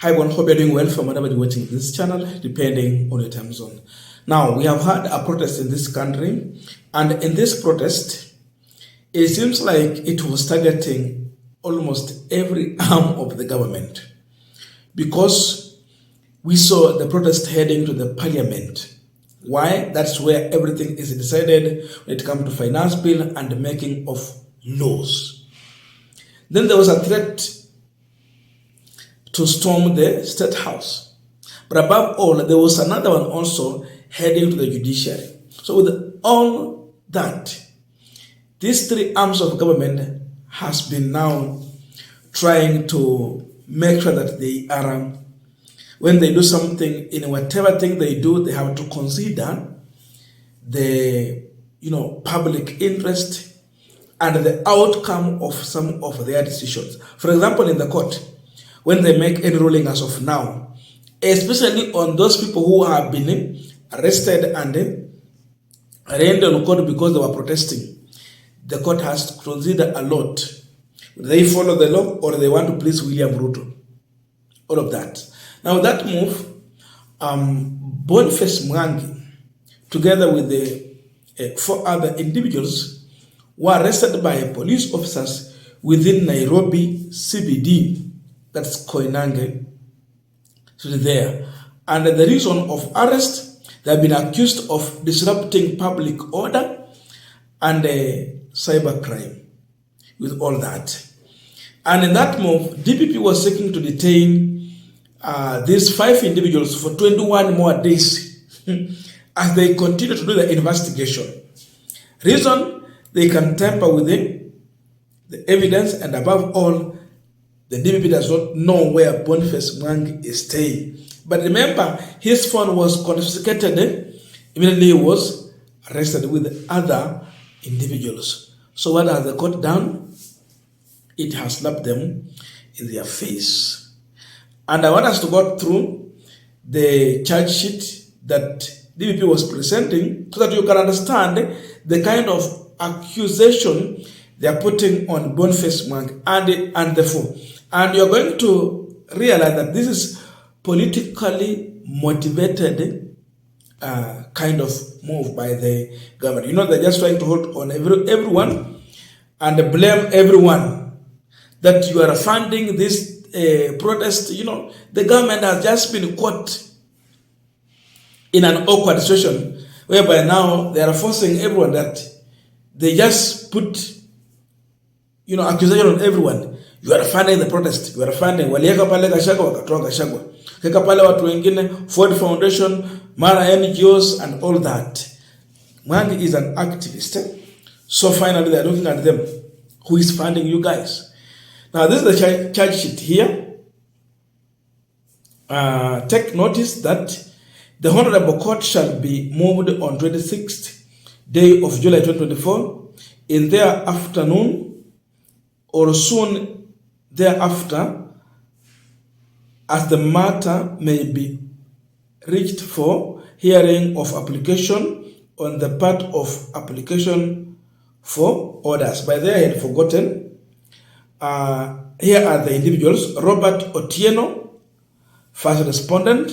Hi everyone, hope you're doing well from whenever you're watching this channel, depending on your time zone. Now, we have had a protest in this country, and in this protest, it seems like it was targeting almost every arm of the government because we saw the protest heading to the parliament. Why? That's where everything is decided when it comes to finance bill and the making of laws. Then there was a threat to storm the State House. But above all, there was another one also heading to the judiciary. So with all that, these three arms of government has been now trying to make sure that they are, when they do something, in whatever thing they do, they have to consider the public interest and the outcome of some of their decisions. For example, in the court, when they make any ruling as of now, especially on those people who have been arrested and arraigned on court because they were protesting, the court has to consider a lot. They follow the law or they want to please William Ruto. All of that. Now that move, Boniface Mwangi, together with the 4 other individuals, were arrested by police officers within Nairobi CBD. That's Koinange, so there. And the reason of arrest, they have been accused of disrupting public order and cybercrime with all that. And in that move, DPP was seeking to detain these 5 individuals for 21 more days as they continue to do the investigation. Reason, they can tamper with the evidence, and above all, the DPP does not know where Boniface Mwangi is staying. But remember, his phone was confiscated. Immediately he was arrested with other individuals. So what has the court done? It has slapped them in their face. And I want us to go through the charge sheet that DPP was presenting so that you can understand the kind of accusation they are putting on Boniface Mwangi and the four. And you're going to realize that this is politically motivated kind of move by the government. They're just trying to hold on everyone and blame everyone that you are funding this protest. The government has just been caught in an awkward situation whereby now they are forcing everyone that they just put accusation on everyone. You are funding the protest. You are funding. Walieka pale Gachagua, wakatoa Gachagua. Keka pale watu wengine, Ford Foundation, Mara NGOs and all that. Mwangi is an activist. So finally they are looking at them. Who is funding you guys? Now this is the charge sheet here. Take notice that the Honorable Court shall be moved on 26th day of July 2024 in their afternoon or soon thereafter, as the matter may be reached for hearing of application on the part of application for orders. By the way, I had forgotten. Here are the individuals: Robert Otieno, first respondent;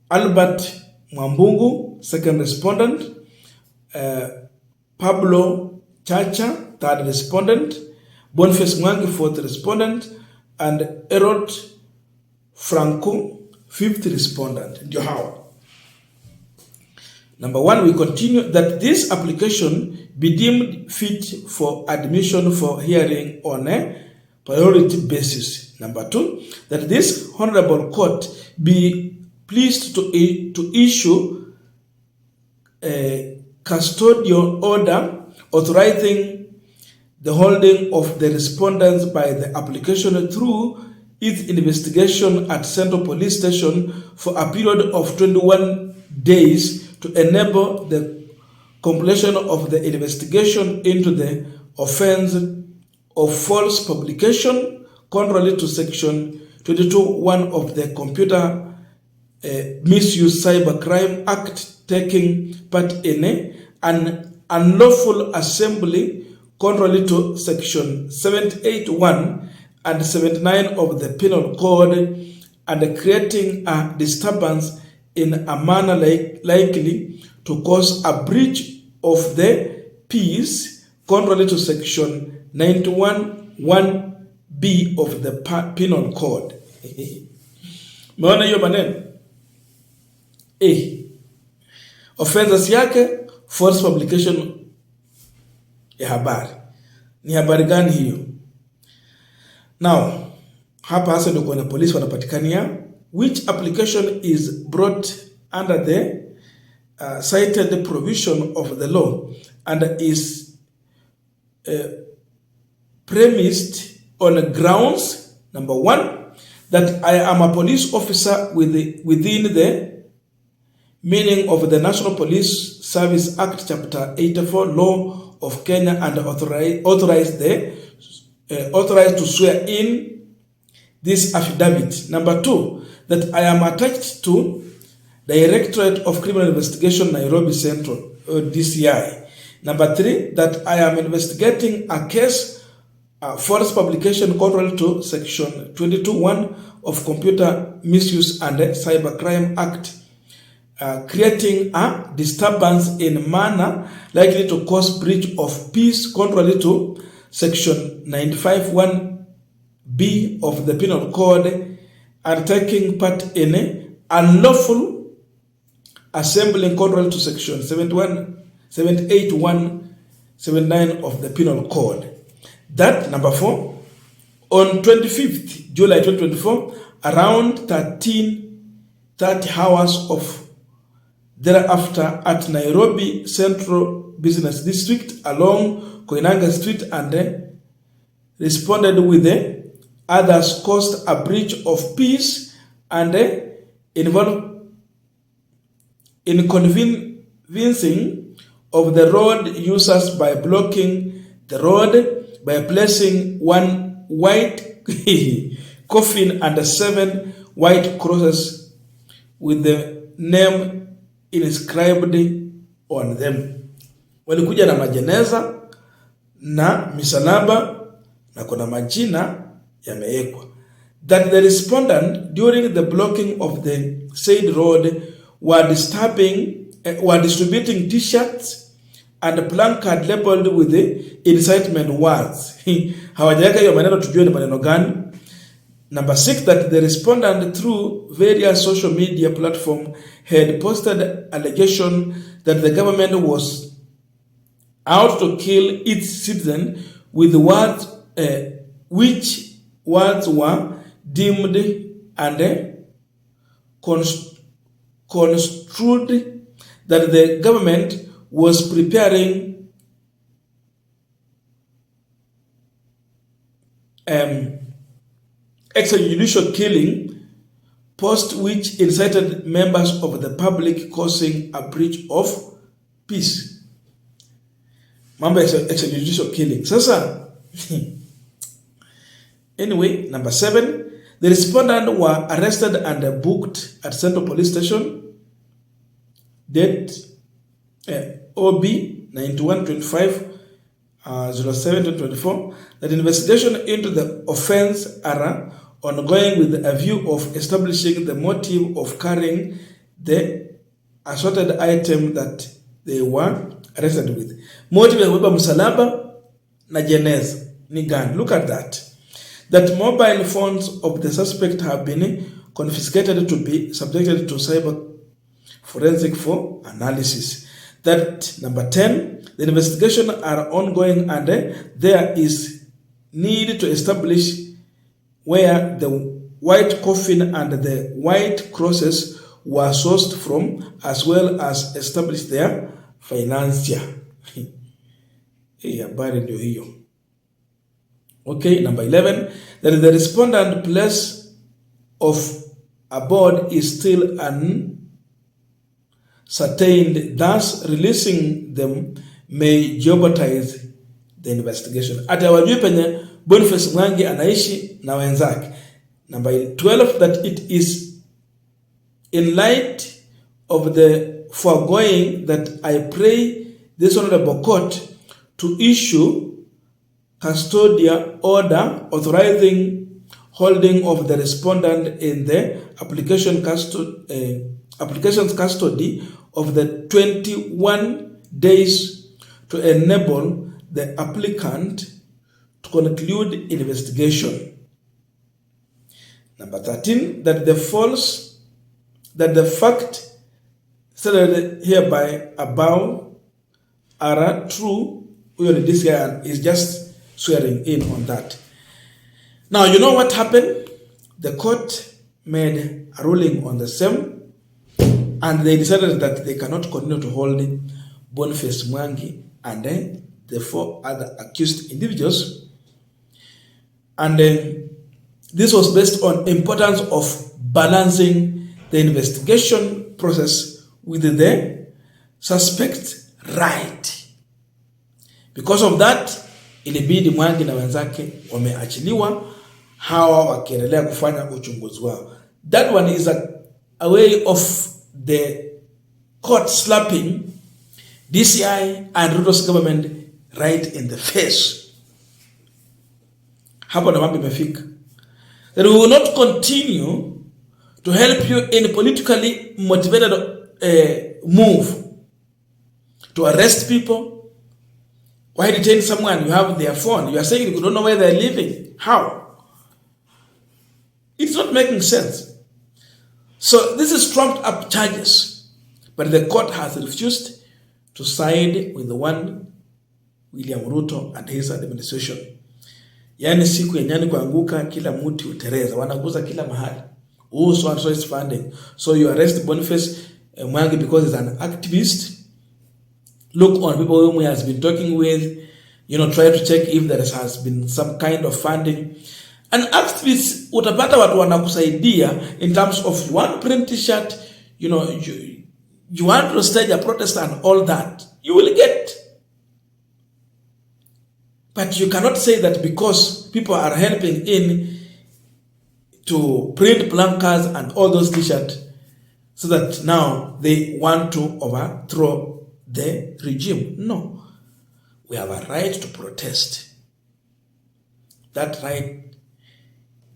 Albert Mwambungu, second respondent; Pablo Chacha, third respondent; Boniface Mwangi, 4th respondent, and Erod Franco, 5th respondent. Ndio hawa. Number 1, we continue that this application be deemed fit for admission for hearing on a priority basis. Number 2, that this honorable court be pleased to issue a custodial order authorizing the holding of the respondents by the application through its investigation at Central Police Station for a period of 21 days to enable the completion of the investigation into the offense of false publication, contrary to Section 22(1) of the Computer Misuse Cybercrime Act, taking part in an unlawful assembly, contrary to Section 78(1) and 79 of the Penal Code, and creating a disturbance in a manner likely to cause a breach of the peace contrary to section 91(1)(b) of the Penal Code. Meona hiyo maneno? Offenses yake false publication ya habari. Ni habari gani hiyo? Now, hapa hasa ndio kuna polisi wanapatikania which application is brought under the cited provision of the law and is premised on grounds, number 1, that I am a police officer within the meaning of the National Police Service Act Chapter 84 Law of Kenya and authorized to swear in this affidavit. Number 2, that I am attached to Directorate of Criminal Investigation, Nairobi Central, DCI. Number 3, that I am investigating a case false publication contrary to section 22(1) of Computer Misuse and Cybercrime Act, creating a disturbance in manner likely to cause breach of peace contrary to section 95(1)(b) of the Penal Code, and taking part in unlawful assembling contrary to section 78(1)(79) of the Penal Code. That, number 4, on 25th July 2024, around 13:30 hours of thereafter at Nairobi Central Business District along Koinange Street, and responded with the others caused a breach of peace and involved inconveniencing of the road users by blocking the road, by placing one white coffin and 7 white crosses with the name inscribed on them. Walikuja na majeneza na misalaba na kuna majina yameekwa. That the respondent during the blocking of the said road were distributing t-shirts and placard labeled with the incitement words. Hawajaweka hiyo maneno tujue ni maneno gani. Number 6, that the respondent through various social media platform had posted allegation that the government was out to kill its citizen with words which words were deemed and construed that the government was preparing extrajudicial killing, post which incited members of the public, causing a breach of peace. Mambo ya extrajudicial killing. Sasa, anyway, number 7, the respondent were arrested and booked at Central Police Station, date OB 9125 07-2024, that investigation into the offense are ongoing with a view of establishing the motive of carrying the assorted item that they were arrested with. Motive ya kubeba msalaba na jeneza ni gani? Look at that. That mobile phones of the suspect have been confiscated to be subjected to cyber forensic for analysis. That, number 10, the investigation are ongoing and there is need to establish where the white coffin and the white crosses were sourced from, as well as establish their financier. Habari ndio hiyo. Okay, number 11, that the respondent place of abode is still uncertained, thus releasing them may jeopardize the investigation. Ati hawajui penye Boniface Mwangi anaishi na wenzake. Number 12, that it is in light of the foregoing that I pray this honorable court to issue custodial order authorizing holding of the respondent in the application's custody of the 21 days to enable the applicant to conclude investigation. Number 13, that the fact stated hereby above are true. This guy is just swearing in on that. Now, you know what happened? The court made a ruling on the same, and they decided that they cannot continue to hold Boniface Mwangi and then the 4 other accused individuals. And this was based on importance of balancing the investigation process with the suspect's right. Because of that, ilibidi Mwangi na wenzake wameachiliwa, hawa wakiendelea kufanya uchunguzi wao. That one is a way of the court slapping DCI and Ruto's government right in the face. Hapo na mambo imefika. That we will not continue to help you in politically motivated move to arrest people. Why detain someone? You have their phone. You are saying you don't know where they're living. How? It's not making sense. So this is trumped up charges. But the court has refused to side with the one William Ruto and his administration. Yani siku ya nyani kuanguka kila mti utereza. Wanaguza kila mahali. Oh, so is funding. So you arrest Boniface Mwangi because he's an activist. Look on people whom he has been talking with, try to check if there has been some kind of funding. And activists, utapata watu wanakusaidia in terms of you want to print t-shirt, you want to stage a protest and all that, you will get. But you cannot say that because people are helping in to print placards and all those t-shirts, so that now they want to overthrow the regime. No. We have a right to protest. That right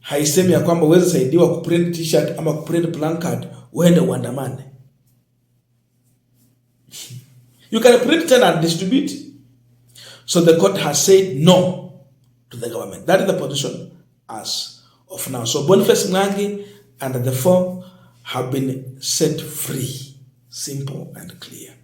haisemi ya kwamba uweze saidiwa kuprint t-shirt ama kuprint placard uende uandamane. You can print it and distribute. So the court has said no to the government. That is the position as of now. So Boniface Mwangi and the 4 have been set free. Simple and clear.